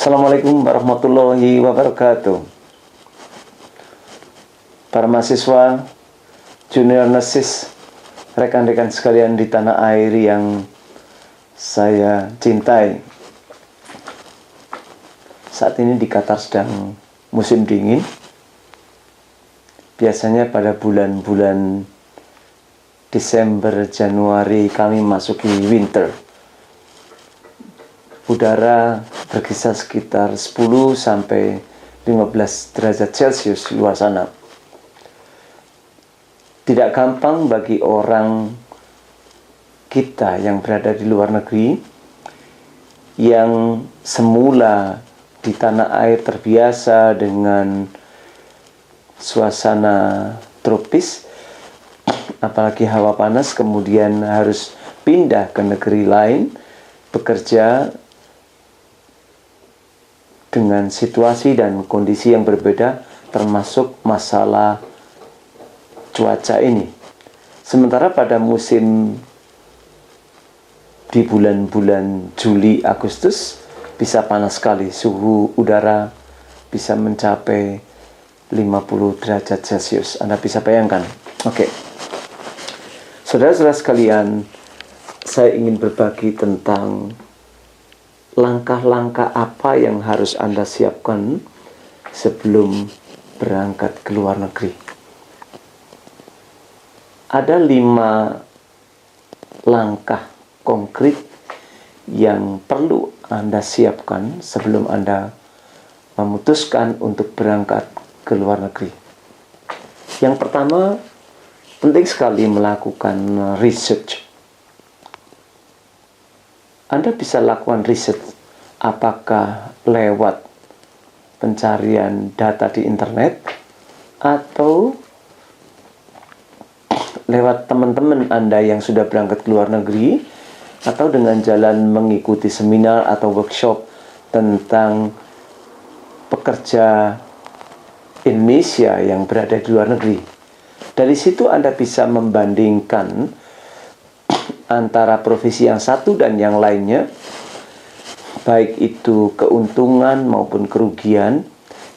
Assalamualaikum warahmatullahi wabarakatuh. Para mahasiswa, junior nesis, rekan-rekan sekalian di tanah air yang saya cintai. Saat ini di Qatar sedang musim dingin. Biasanya pada bulan-bulan Desember, Januari kami masuki winter. Udara berkisar sekitar 10 sampai 15 derajat Celcius di luar sana. Tidak gampang bagi orang kita yang berada di luar negeri, yang semula di tanah air terbiasa dengan suasana tropis, apalagi hawa panas, kemudian harus pindah ke negeri lain, bekerja dengan situasi dan kondisi yang berbeda, termasuk masalah cuaca ini. Sementara pada musim di bulan-bulan Juli, Agustus bisa panas sekali, suhu udara bisa mencapai 50 derajat Celcius. Anda bisa bayangkan. Oke. Saudara-saudara sekalian, saya ingin berbagi tentang langkah-langkah apa yang harus Anda siapkan sebelum berangkat ke luar negeri. Ada 5 langkah konkret yang perlu Anda siapkan sebelum Anda memutuskan untuk berangkat ke luar negeri. Yang pertama, penting sekali melakukan research. Anda bisa lakukan riset apakah lewat pencarian data di internet atau lewat teman-teman Anda yang sudah berangkat ke luar negeri, atau dengan jalan mengikuti seminar atau workshop tentang pekerja Indonesia yang berada di luar negeri. Dari situ Anda bisa membandingkan antara profesi yang satu dan yang lainnya, baik itu keuntungan maupun kerugian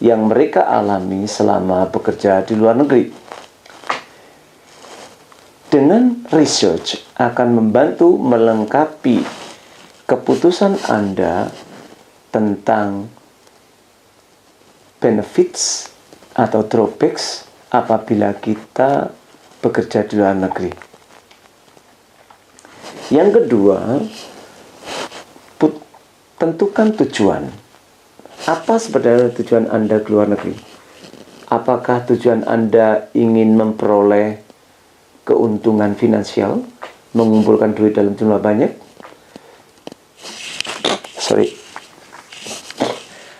yang mereka alami selama bekerja di luar negeri. Dengan research akan membantu melengkapi keputusan Anda tentang benefits atau drawbacks apabila kita bekerja di luar negeri. Yang kedua, tentukan tujuan. Apa sebenarnya tujuan Anda ke luar negeri? Apakah tujuan Anda ingin memperoleh keuntungan finansial, mengumpulkan duit dalam jumlah banyak?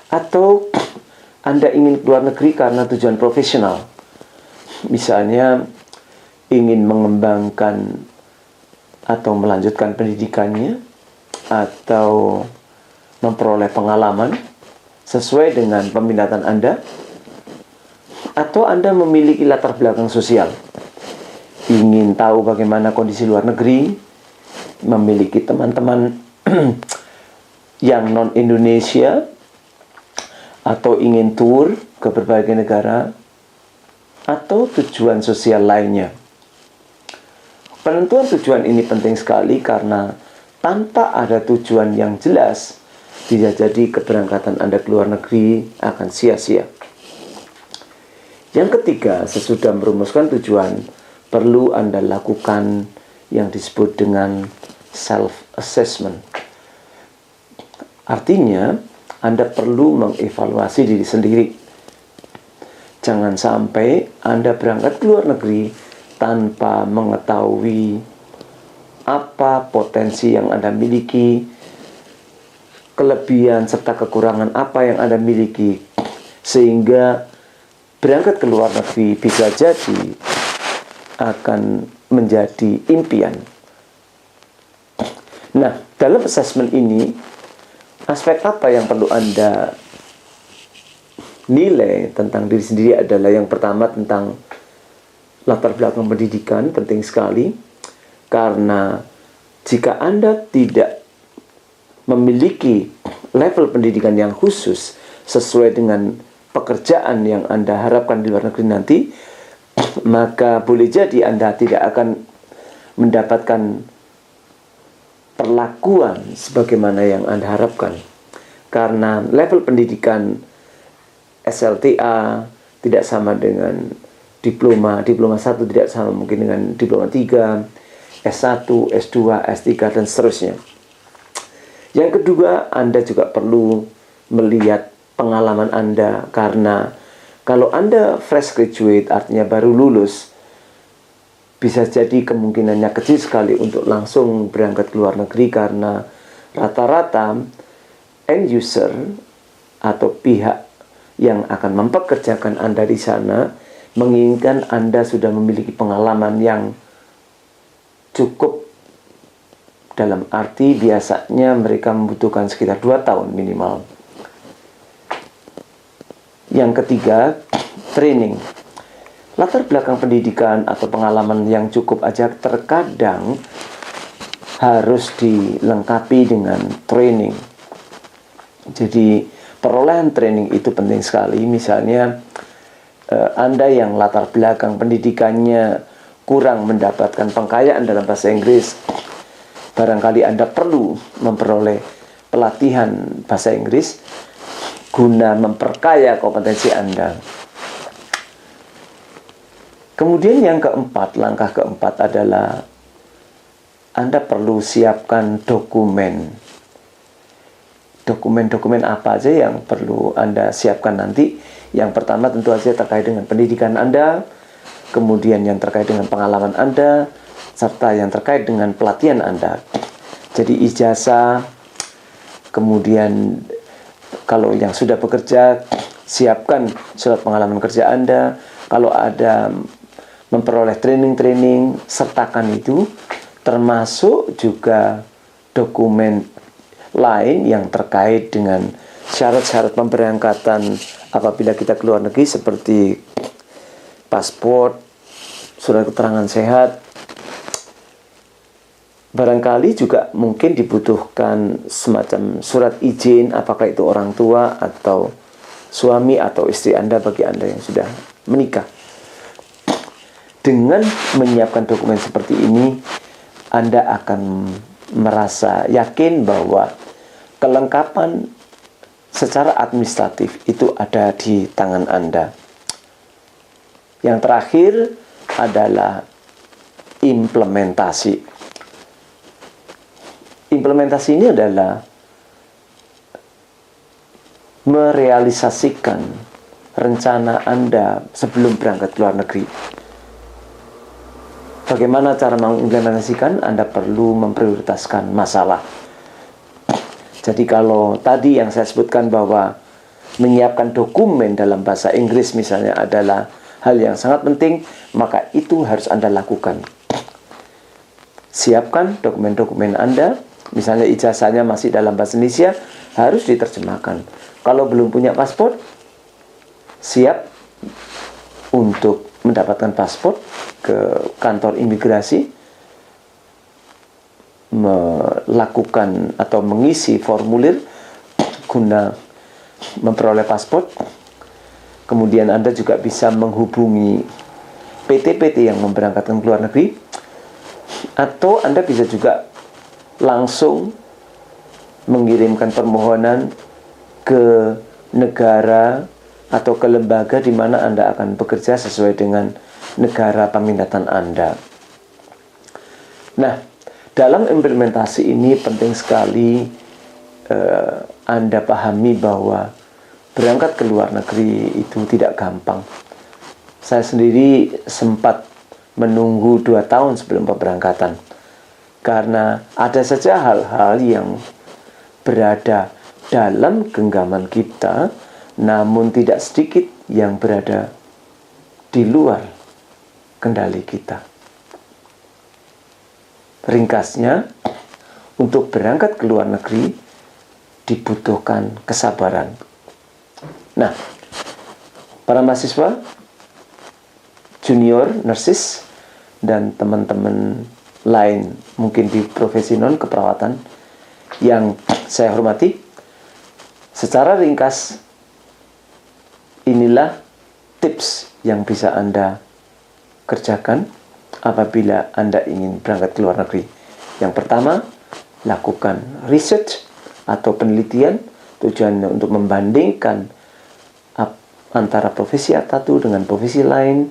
Atau Anda ingin ke luar negeri karena tujuan profesional? Misalnya ingin mengembangkan atau melanjutkan pendidikannya, atau memperoleh pengalaman sesuai dengan peminatan Anda, atau Anda memiliki latar belakang sosial, ingin tahu bagaimana kondisi luar negeri, memiliki teman-teman yang non-Indonesia, atau ingin tour ke berbagai negara, atau tujuan sosial lainnya. Penentuan tujuan ini penting sekali karena tanpa ada tujuan yang jelas, bisa jadi keberangkatan Anda ke luar negeri akan sia-sia. Yang ketiga, sesudah merumuskan tujuan, perlu Anda lakukan yang disebut dengan self-assessment. Artinya, Anda perlu mengevaluasi diri sendiri. Jangan sampai Anda berangkat ke luar negeri tanpa mengetahui apa potensi yang Anda miliki, kelebihan serta kekurangan apa yang Anda miliki, sehingga berangkat ke luar negeri bisa jadi akan menjadi impian. Nah, dalam assessment ini, aspek apa yang perlu Anda nilai tentang diri sendiri adalah yang pertama tentang latar belakang pendidikan, penting sekali. Karena jika Anda tidak memiliki level pendidikan yang khusus sesuai dengan pekerjaan yang Anda harapkan di luar negeri nanti, maka boleh jadi Anda tidak akan mendapatkan perlakuan sebagaimana yang Anda harapkan. Karena level pendidikan SLTA tidak sama dengan diploma 1 tidak sama mungkin dengan diploma 3, S1, S2, S3, dan seterusnya. Yang kedua, Anda juga perlu melihat pengalaman Anda, karena kalau Anda fresh graduate, artinya baru lulus, bisa jadi kemungkinannya kecil sekali untuk langsung berangkat ke luar negeri, karena rata-rata end user atau pihak yang akan mempekerjakan Anda di sana menginginkan Anda sudah memiliki pengalaman yang cukup. Dalam arti biasanya mereka membutuhkan sekitar 2 tahun minimal. Yang ketiga, training. Latar belakang pendidikan atau pengalaman yang cukup aja terkadang harus dilengkapi dengan training. Jadi perolehan training itu penting sekali. Misalnya Anda yang latar belakang pendidikannya kurang mendapatkan pengkayaan dalam bahasa Inggris, barangkali Anda perlu memperoleh pelatihan bahasa Inggris guna memperkaya kompetensi Anda. Kemudian yang keempat, langkah keempat adalah Anda perlu siapkan dokumen. Dokumen-dokumen apa aja yang perlu Anda siapkan nanti? Yang pertama tentu saja terkait dengan pendidikan Anda, kemudian yang terkait dengan pengalaman Anda, serta yang terkait dengan pelatihan Anda. Jadi ijazah, kemudian kalau yang sudah bekerja, siapkan surat pengalaman kerja Anda. Kalau ada memperoleh training-training, sertakan itu, termasuk juga dokumen lain yang terkait dengan syarat-syarat pemberangkatan apabila kita keluar negeri, seperti paspor, surat keterangan sehat. Barangkali juga mungkin dibutuhkan semacam surat izin, apakah itu orang tua atau suami atau istri Anda bagi Anda yang sudah menikah. Dengan menyiapkan dokumen seperti ini, Anda akan merasa yakin bahwa kelengkapan secara administratif itu ada di tangan Anda. Yang terakhir adalah implementasi. Implementasi ini adalah merealisasikan rencana Anda sebelum berangkat ke luar negeri. Bagaimana cara mengimplementasikan? Anda perlu memprioritaskan masalah. Jadi kalau tadi yang saya sebutkan bahwa menyiapkan dokumen dalam bahasa Inggris misalnya adalah hal yang sangat penting, maka itu harus Anda lakukan. Siapkan dokumen-dokumen Anda, misalnya ijazahnya masih dalam bahasa Indonesia, harus diterjemahkan. Kalau belum punya paspor, siap untuk mendapatkan paspor ke kantor imigrasi, melakukan atau mengisi formulir guna memperoleh paspor. Kemudian Anda juga bisa menghubungi PT-PT yang memberangkatkan ke luar negeri, atau Anda bisa juga langsung mengirimkan permohonan ke negara atau ke lembaga di mana Anda akan bekerja sesuai dengan negara peminatan Anda. Nah, dalam implementasi ini penting sekali Anda pahami bahwa berangkat ke luar negeri itu tidak gampang. Saya sendiri sempat menunggu 2 tahun sebelum pemberangkatan, karena ada saja hal-hal yang berada dalam genggaman kita, namun tidak sedikit yang berada di luar kendali kita. Ringkasnya, untuk berangkat ke luar negeri dibutuhkan kesabaran. Nah, para mahasiswa, junior, nurses, dan teman-teman lain mungkin di profesi non keperawatan yang saya hormati, Secara ringkas, inilah tips yang bisa Anda kerjakan apabila Anda ingin berangkat ke luar negeri. Yang pertama, lakukan research atau penelitian, tujuannya untuk membandingkan antara profesi A1 dengan profesi lain,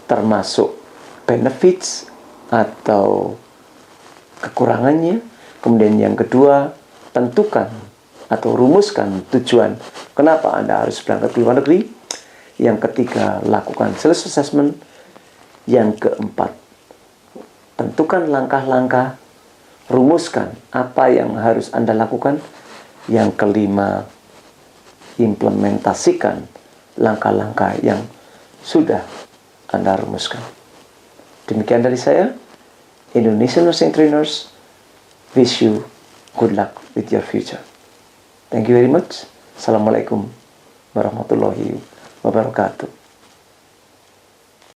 termasuk benefits atau kekurangannya. Kemudian yang kedua, tentukan atau rumuskan tujuan kenapa Anda harus berangkat ke luar negeri. Yang ketiga, lakukan self assessment. Yang keempat, tentukan langkah-langkah, rumuskan apa yang harus Anda lakukan. Yang kelima, implementasikan langkah-langkah yang sudah Anda rumuskan. Demikian dari saya, Indonesian Nursing Trainers. Wish you good luck with your future. Thank you very much. Assalamualaikum warahmatullahi wabarakatuh.